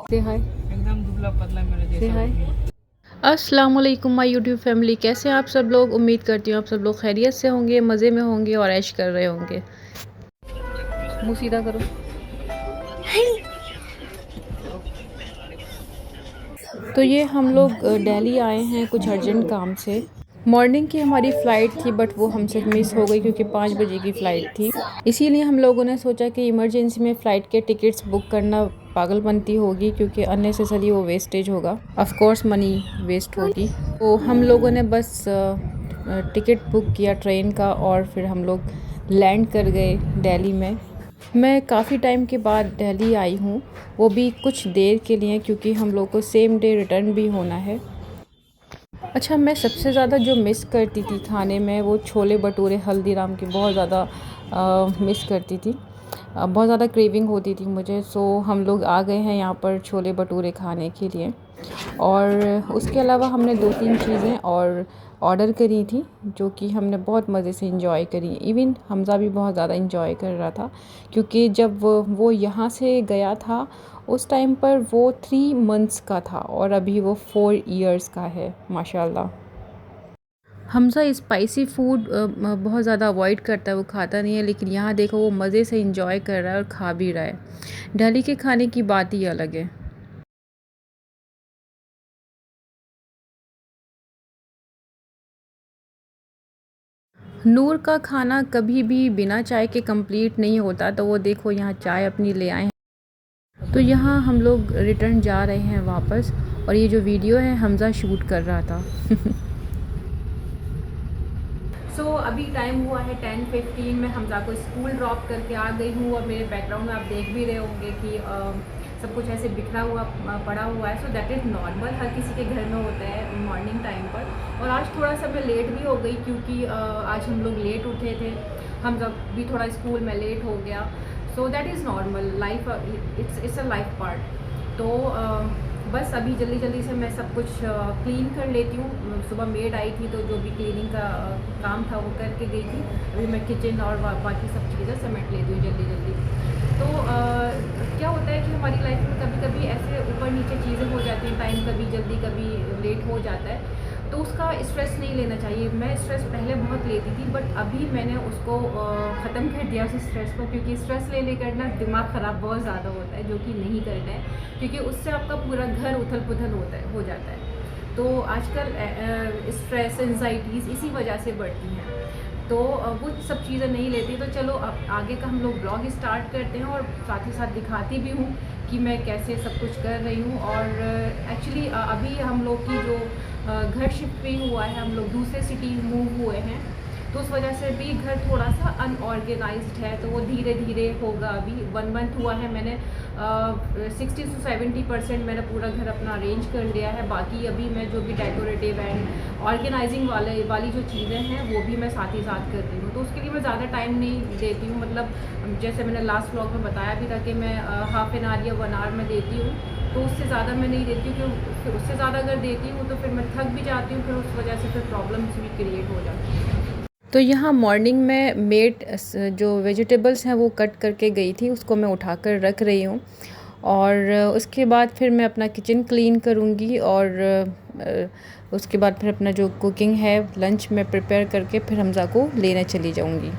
से हाय। एकदम दुबला पतला मेरे से जैसा हाय। लड़की। अस्सलाम वालेकुम माय यूट्यूब फैमिली, कैसे हैं आप सब लोग। उम्मीद करती हूँ आप सब लोग खैरियत से होंगे, मज़े में होंगे और ऐश कर रहे होंगे। मुँह सीधा करो। तो ये हम लोग दिल्ली आए हैं कुछ अर्जेंट काम से। मॉर्निंग की हमारी फ़्लाइट थी बट वो हमसे मिस हो गई क्योंकि 5 बजे की फ़्लाइट थी। इसीलिए हम लोगों ने सोचा कि इमरजेंसी में फ़्लाइट के टिकट्स बुक करना पागलपंती होगी, क्योंकि अननेसेसरी वो वेस्टेज होगा, ऑफ कोर्स मनी वेस्ट होगी। तो हम लोगों ने बस टिकट बुक किया ट्रेन का और फिर हम लोग लैंड कर गए दिल्ली में। मैं काफ़ी टाइम के बाद दिल्ली आई हूँ, वो भी कुछ देर के लिए, क्योंकि हम लोग को सेम डे रिटर्न भी होना है। अच्छा, मैं सबसे ज़्यादा जो मिस करती थी खाने में वो छोले भटूरे हल्दीराम की बहुत ज़्यादा मिस करती थी। बहुत ज़्यादा क्रेविंग होती थी मुझे। सो हम लोग आ गए हैं यहाँ पर छोले भटूरे खाने के लिए। और उसके अलावा हमने 2-3 चीज़ें और ऑर्डर करी थी जो कि हमने बहुत मज़े से इंजॉय करी। इवन हमज़ा भी बहुत ज़्यादा इंजॉय कर रहा था, क्योंकि जब वो यहाँ से गया था उस टाइम पर वो 3 मंथ्स का था और अभी वो 4 इयर्स का है माशाल्लाह। हमज़ा स्पाइसी फूड बहुत ज़्यादा अवॉइड करता है, वो खाता नहीं है, लेकिन यहाँ देखो वो मज़े से इंजॉय कर रहा है और खा भी रहा है। दिल्ली के खाने की बात ही अलग है। नूर का खाना कभी भी बिना चाय के कंप्लीट नहीं होता, तो वो देखो यहाँ चाय अपनी ले आए हैं। तो यहाँ हम लोग रिटर्न जा रहे हैं वापस, और ये जो वीडियो है हमज़ा शूट कर रहा था। अभी टाइम हुआ है 10:15। मैं हमज़ा को स्कूल ड्रॉप करके आ गई हूँ और मेरे बैकग्राउंड में आप देख भी रहे होंगे कि सब कुछ ऐसे बिखरा हुआ पड़ा हुआ है। सो दैट इज़ नॉर्मल, हर किसी के घर में होता है मॉर्निंग टाइम पर। और आज थोड़ा सा मैं लेट भी हो गई क्योंकि आज हम लोग लेट उठे थे। हमज़ा भी थोड़ा स्कूल में लेट हो गया। So that is normal life, it's a life part. तो बस अभी जल्दी जल्दी से मैं सब कुछ क्लीन कर लेती हूँ। सुबह मेड आई थी तो जो भी क्लीनिंग का काम था वो करके गई थी। अभी मैं किचन और बाकी सब चीज़ें समेट लेती हूँ जल्दी जल्दी। तो क्या होता है कि हमारी लाइफ में कभी कभी ऐसे ऊपर नीचे चीज़ें हो जाती हैं, टाइम कभी जल्दी कभी लेट हो जाता है, तो उसका स्ट्रेस नहीं लेना चाहिए। मैं स्ट्रेस पहले बहुत लेती थी बट अभी मैंने उसको ख़त्म कर दिया उस स्ट्रेस को, क्योंकि स्ट्रेस ले लेकर ना दिमाग ख़राब बहुत ज़्यादा होता है, जो कि नहीं करना है, क्योंकि उससे आपका पूरा घर उथल पुथल हो जाता है। तो आजकल स्ट्रेस एंजाइटीज़ इसी वजह से बढ़ती हैं। तो वो सब चीज़ें नहीं लेती। तो चलो अब आगे का हम लोग ब्लॉग स्टार्ट करते हैं और साथ ही साथ दिखाती भी हूँ कि मैं कैसे सब कुछ कर रही हूँ। और एक्चुअली अभी हम लोग की जो घर शिफ्ट भी हुआ है, हम लोग दूसरे सिटी मूव हुए हैं, तो उस वजह से भी घर थोड़ा सा अनऑर्गेनाइज्ड है। तो वो धीरे धीरे होगा। अभी 1 मंथ हुआ है, मैंने 60 से 70% मैंने पूरा घर अपना अरेंज कर लिया है। बाकी अभी मैं जो भी डेकोरेटिव एंड ऑर्गेनाइजिंग वाली जो चीज़ें हैं वो भी मैं साथ ही साथ कर रही हूँ। तो उसके लिए मैं ज़्यादा टाइम नहीं देती हूँ। मतलब जैसे मैंने लास्ट व्लॉग में बताया भी था कि मैं हाफ एन आवर या 1 आवर में देती हूँ, तो उससे ज़्यादा मैं नहीं देती हूँ, क्योंकि फिर उससे ज़्यादा अगर देती हूँ तो फिर मैं थक भी जाती हूँ, फिर उस वजह से फिर प्रॉब्लम्स भी क्रिएट हो जाती हैं। तो यहाँ मॉर्निंग में मेड जो वेजिटेबल्स हैं वो कट करके गई थी, उसको मैं उठाकर रख रही हूँ। और उसके बाद फिर मैं अपना किचन क्लीन करूँगी और उसके बाद फिर अपना जो कुकिंग है लंच में प्रिपेयर करके फिर हमज़ा को लेने चली जाऊँगी।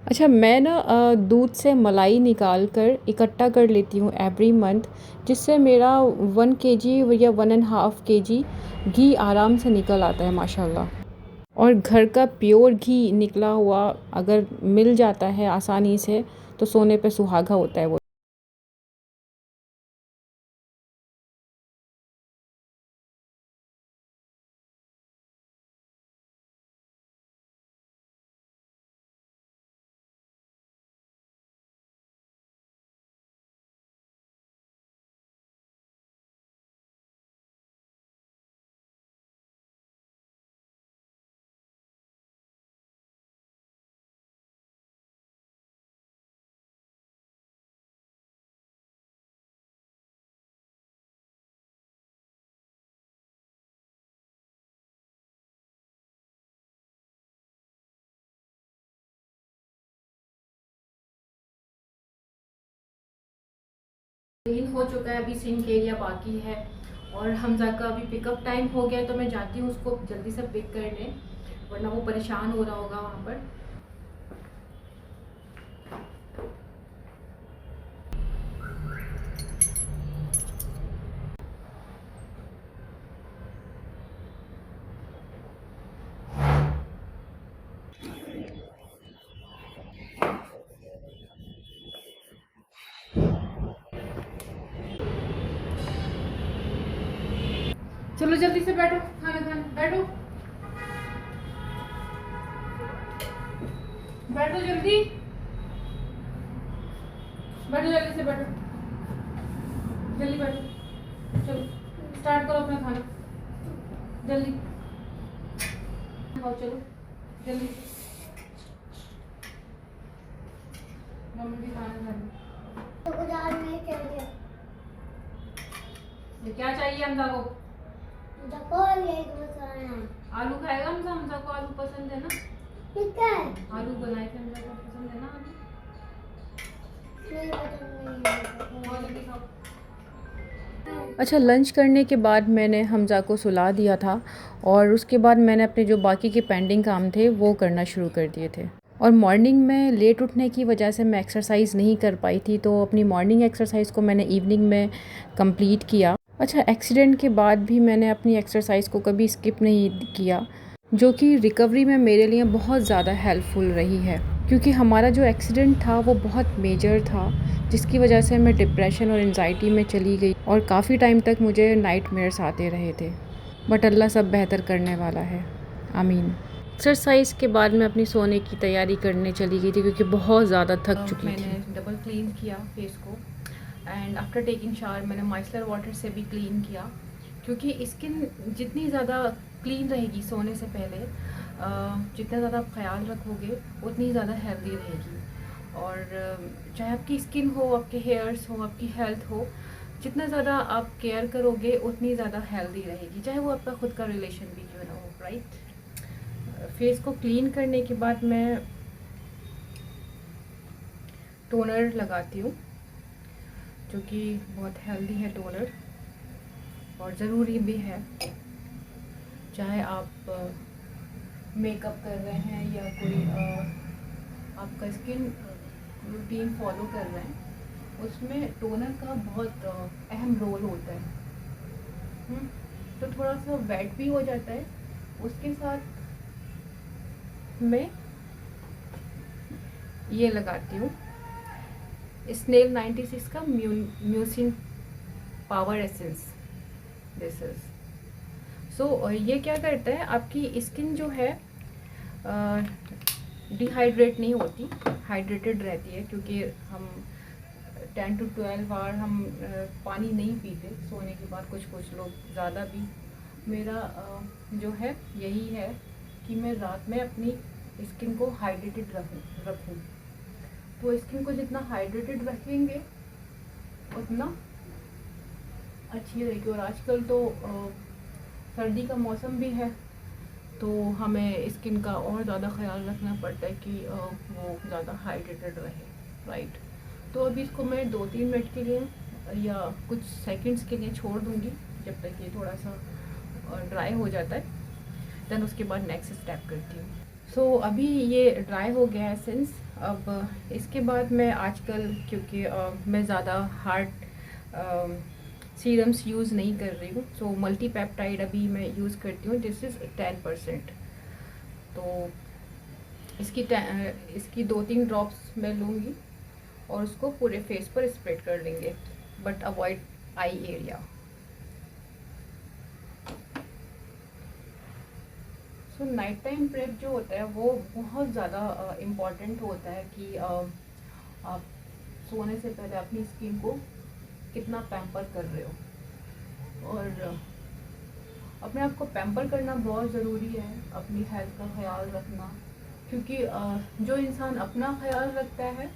अच्छा, मैं ना दूध से मलाई निकाल कर इकट्ठा कर लेती हूँ एवरी मंथ, जिससे मेरा 1 केजी या 1.5 केजी घी आराम से निकल आता है माशाल्लाह। और घर का प्योर घी निकला हुआ अगर मिल जाता है आसानी से, तो सोने पे सुहागा होता है वो। क्लीन हो चुका है, अभी सिंक एरिया बाकी है और हमजा का अभी पिकअप टाइम हो गया है, तो मैं जाती हूँ उसको जल्दी से पिक करने, वरना वो परेशान हो रहा होगा वहाँ पर। चलो जल्दी से बैठो, खाना खाना बैठो, बैठो जल्दी, बैठो जल्दी से बैठो, जल्दी बैठो, चलो स्टार्ट करो अपना खाना, जल्दी खाओ, चलो जल्दी, मम्मी भी खाना खा रही। ये क्या चाहिए हमजा को? आलू खाएगा हमजा? हमजा को आलू पसंद है ना? आलू बनाए थे हमजा को पसंद है ना आलू? और जल्दी खाओ। अच्छा, लंच करने के बाद मैंने हमजा को सुला दिया था और उसके बाद मैंने अपने जो बाकी के पेंडिंग काम थे वो करना शुरू कर दिए थे। और मॉर्निंग में लेट उठने की वजह से मैं एक्सरसाइज़ नहीं कर पाई थी, तो अपनी मॉर्निंग एक्सरसाइज़ को मैंने इवनिंग में कंप्लीट किया। अच्छा, एक्सीडेंट के बाद भी मैंने अपनी एक्सरसाइज़ को कभी स्किप नहीं किया, जो कि रिकवरी में मेरे लिए बहुत ज़्यादा हेल्पफुल रही है, क्योंकि हमारा जो एक्सीडेंट था वो बहुत मेजर था, जिसकी वजह से मैं डिप्रेशन और एंजाइटी में चली गई और काफ़ी टाइम तक मुझे नाइटमेयर्स आते रहे थे। बट अल्लाह सब बेहतर करने वाला है, आमीन। एक्सरसाइज के बाद मैं अपनी सोने की तैयारी करने चली गई थी, क्योंकि बहुत ज़्यादा थक चुकी थी। मैंने डबल क्लीन किया फेस को एंड आफ्टर टेकिंग शावर मैंने माइसलर वाटर से भी क्लीन किया, क्योंकि स्किन जितनी ज़्यादा क्लीन रहेगी सोने से पहले, जितना ज़्यादा आप ख्याल रखोगे उतनी ज़्यादा हेल्दी रहेगी। और चाहे आपकी स्किन हो, आपके हेयर्स हो, आपकी हेल्थ हो, जितना ज़्यादा आप केयर करोगे उतनी ज़्यादा हेल्दी रहेगी, चाहे वो आपका खुद का रिलेशन भी क्यों ना हो, राइट। फेस को क्लीन करने के बाद मैं टोनर लगाती हूँ, जो कि बहुत हेल्दी है टोनर और ज़रूरी भी है, चाहे आप मेकअप कर रहे हैं या कोई आपका स्किन रूटीन फॉलो कर रहे हैं, उसमें टोनर का बहुत अहम रोल होता है। तो थोड़ा सा वेट भी हो जाता है। उसके साथ मैं ये लगाती हूँ स्नेल 96 का mucin power essence. This is so ये क्या करता है, आपकी स्किन जो है डिहाइड्रेट नहीं होती, हाइड्रेटेड रहती है, क्योंकि हम 10 to 12 आवर हम पानी नहीं पीते सोने के बाद, कुछ लोग ज़्यादा भी। मेरा जो है यही है कि मैं रात में अपनी स्किन को हाइड्रेटेड रखूं। तो स्किन को जितना हाइड्रेटेड रखेंगे उतना अच्छी रहेगी। और आजकल तो सर्दी का मौसम भी है, तो हमें स्किन का और ज़्यादा ख्याल रखना पड़ता है कि वो ज़्यादा हाइड्रेटेड रहे, राइट। तो अभी इसको मैं 2-3 मिनट के लिए या कुछ सेकंड्स के लिए छोड़ दूँगी, जब तक ये थोड़ा सा ड्राई हो जाता है, देन उसके बाद नेक्स्ट स्टेप करती हूँ। सो अभी ये ड्राई हो गया है एसेंस। अब इसके बाद मैं आजकल, क्योंकि मैं ज़्यादा हार्ड सीरम्स यूज़ नहीं कर रही हूँ, सो मल्टी पेप्टाइड अभी मैं यूज़ करती हूँ। This is 10%। तो इसकी 2-3 ड्रॉप्स मैं लूँगी और उसको पूरे फेस पर स्प्रेड कर लेंगे, but avoid eye area. So night time prep जो होता है वो बहुत ज़्यादा इम्पॉर्टेंट होता है, कि आप सोने से पहले अपनी स्किन को कितना पैम्पर कर रहे हो। और अपने आप को पैम्पर करना बहुत ज़रूरी है, अपनी हेल्थ का ख्याल रखना, क्योंकि जो इंसान अपना ख्याल रखता है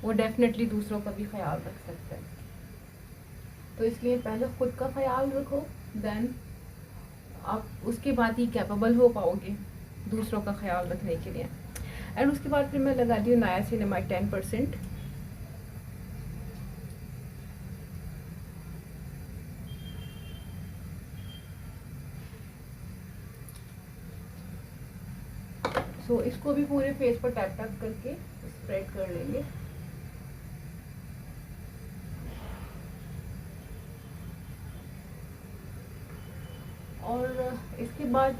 वो डेफिनेटली दूसरों का भी ख्याल रख सकता है। तो इसलिए पहले ख़ुद का ख्याल रखो, देन आप उसके बाद ही कैपेबल हो पाओगे दूसरों का ख्याल रखने के लिए। एंड उसके बाद फिर मैं लगाती हूँ नायासिनामाइड 10%। सो इसको भी पूरे फेस पर टैप टैप करके स्प्रेड कर लेंगे। और इसके बाद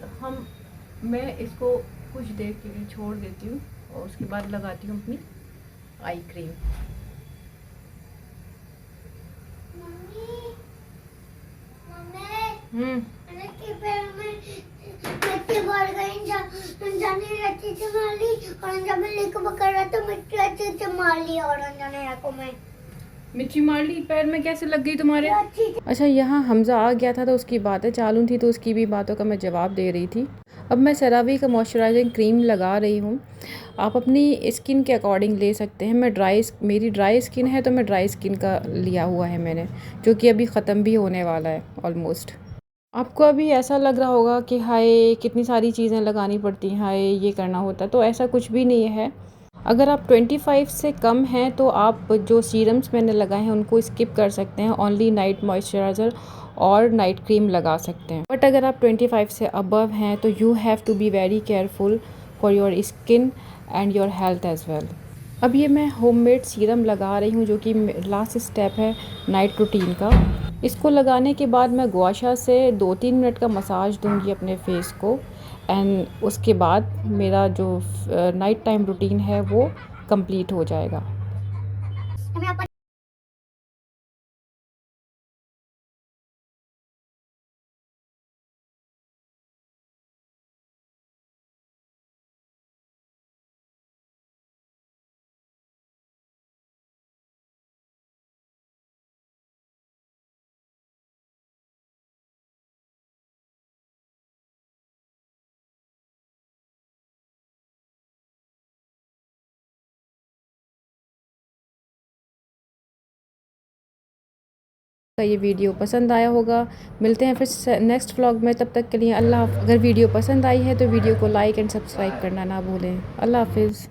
मैं इसको कुछ देर के लिए छोड़ देती हूँ और उसके बाद लगाती हूँ अपनी आई क्रीम। मिर्ची मार ली पैर में, कैसे लग गई तुम्हारे? अच्छा, यहाँ हमज़ा आ गया था तो उसकी बातें चालू थी, तो उसकी भी बातों का मैं जवाब दे रही थी। अब मैं सेरावी का मॉइस्चराइजिंग क्रीम लगा रही हूँ। आप अपनी स्किन के अकॉर्डिंग ले सकते हैं। मेरी ड्राई स्किन है तो मैं ड्राई स्किन का लिया हुआ है मैंने, जो कि अभी ख़त्म भी होने वाला है ऑलमोस्ट। आपको अभी ऐसा लग रहा होगा कि हाय कितनी सारी चीज़ें लगानी पड़ती हैं, हाय ये करना होता है, तो ऐसा कुछ भी नहीं है। अगर आप 25 से कम हैं तो आप जो सीरम्स मैंने लगाए हैं उनको स्किप कर सकते हैं, ओनली नाइट मॉइस्चराइज़र और नाइट क्रीम लगा सकते हैं। बट अगर आप 25 से अबव हैं तो you have to be very careful for your skin and your health as well. अब ये मैं होममेड सीरम लगा रही हूँ, जो कि लास्ट स्टेप है नाइट रूटीन का। इसको लगाने के बाद मैं गुआशा से 2-3 मिनट का मसाज दूंगी अपने फेस को, एंड उसके बाद मेरा जो नाइट टाइम रूटीन है वो कंप्लीट हो जाएगा। ये वीडियो पसंद आया होगा। मिलते हैं फिर नेक्स्ट व्लॉग में, तब तक के लिए अल्लाह हाफ़िज़। अगर वीडियो पसंद आई है तो वीडियो को लाइक एंड सब्सक्राइब करना ना भूलें। अल्लाह हाफ़िज़।